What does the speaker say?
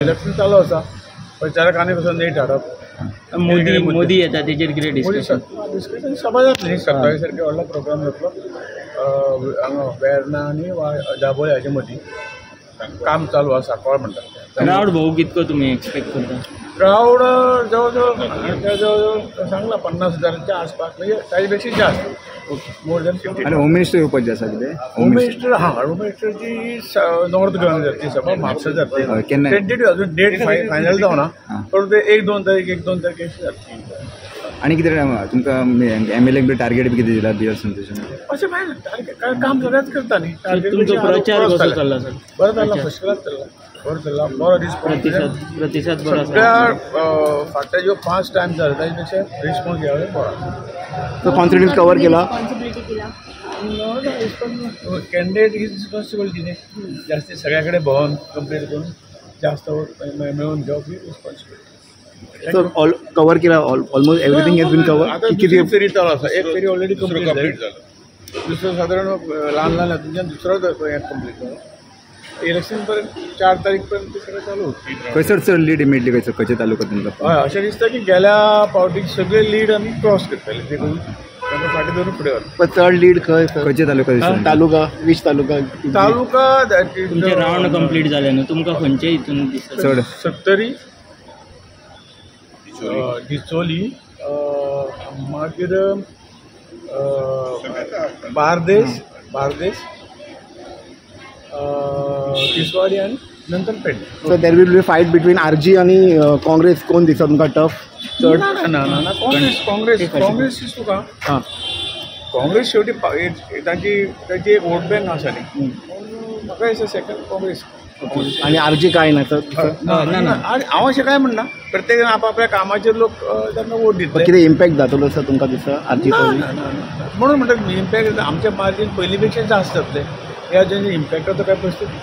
Election चालू आसा प्रचारक आनी कसो नीट हाडप मोदी येता तेजेर कितें डिस्कशन डिस्कशन सभा जातली 27 तारखेर व्हडलो प्रोग्राम जातलो हांगा वेर्ना आनी दाबोळे हाजे मदीं काम चालू आसा कळ म्हणटा क्राउड भाऊ कितको तुमी एक्सपेक्ट करता क्राउड जवळ सांगला 50,000च्या आसपास म्हणजे ताजे पेक्षा जास्त मोर दॅन 50. आणि होम मिनिस्टर येवपाचे आसा कितें होम मिनिस्टर होम मिनिस्टरची नॉर्थ गोंयान जातली सभा म्हापसा जातली केन्ना टेंटेटिव्ह अजून डेट फायनल जावना पण ते 1-2 तारीख जातली. आणि कितें तुमकां MLA बी टार्गेट बी कितें दिला बियर संतोषान अशें काय ना काम सगळ्याच करता न्ही तुमचो प्रचार कसो चल्ला सर बरो जाल्ला फर्स्ट क्लास चल्ला बरो चल्ला बरो रिस्पॉन्स प्रतिसाद बरो सगळ्या फाटल्या ज्यो 5 टायम जाले ताजे पेक्षा रिस्पॉन्स ह्या बरो तो कॉन्फिडन्स कवर केला कॅन्डिडेट इज रिस्पॉन्सिबिलिटी न्ही जास्त सगळ्या कडेन भोंवन कंप्लीट करून जास्त मेळून घेवप ही रिस्पॉन्सिबिलिटी. सर ऑल कवर केला almost everything has been cover आता किती फेरी चालू आसा एक फेरी ऑलरेडी कंप्लीट जालो दुसरो सादारण ल्हान हातूंतल्यान दुसरो कंप्लीट जालो इलेक्शन पर्यंत 4 तारीख पर्यंत ते सगळें चालू खंयसर सर लीड मेळटली खंयसर खंयच्या तालुक्यात तुमकां हय अशें दिसता की गेल्या पावटीक सगळे लीड आमी क्रॉस करतले देखून तांकां फाटीं धरून फुडें वरतले. पण चड लीड खंयच्या तालुक्यात तालुका वीच तालुका तुमचे राउंड कंप्लीट जाले न्हू तुमकां खंयचे हितून दिसता चड सत्तरी डिचोली मागीर बार्देस तिसवाडी आनी नंतर Pedne. So there will be fight between RG आणि काँग्रेस कोण दिसता तुमकां टफ चड ना काँग्रेस तुका काँग्रेस शेवटी ताची एक वोट बँक आसा न्ही म्हाका दिसता सेकंड काँग्रेस आणि RG काय ना सर हांव अशें काय म्हणना प्रत्येक जाण आपल्या कामाचेर लोक तांकां वोट दितले कितें इम्पॅक्ट जातलो सर तुमकां दिसता RG म्हणून म्हणटा इम्पॅक्ट आमचे मार्जीन पयलीं पेक्षा जास्त जातले ह्या इम्पॅक्टाचो काय परिस्थिती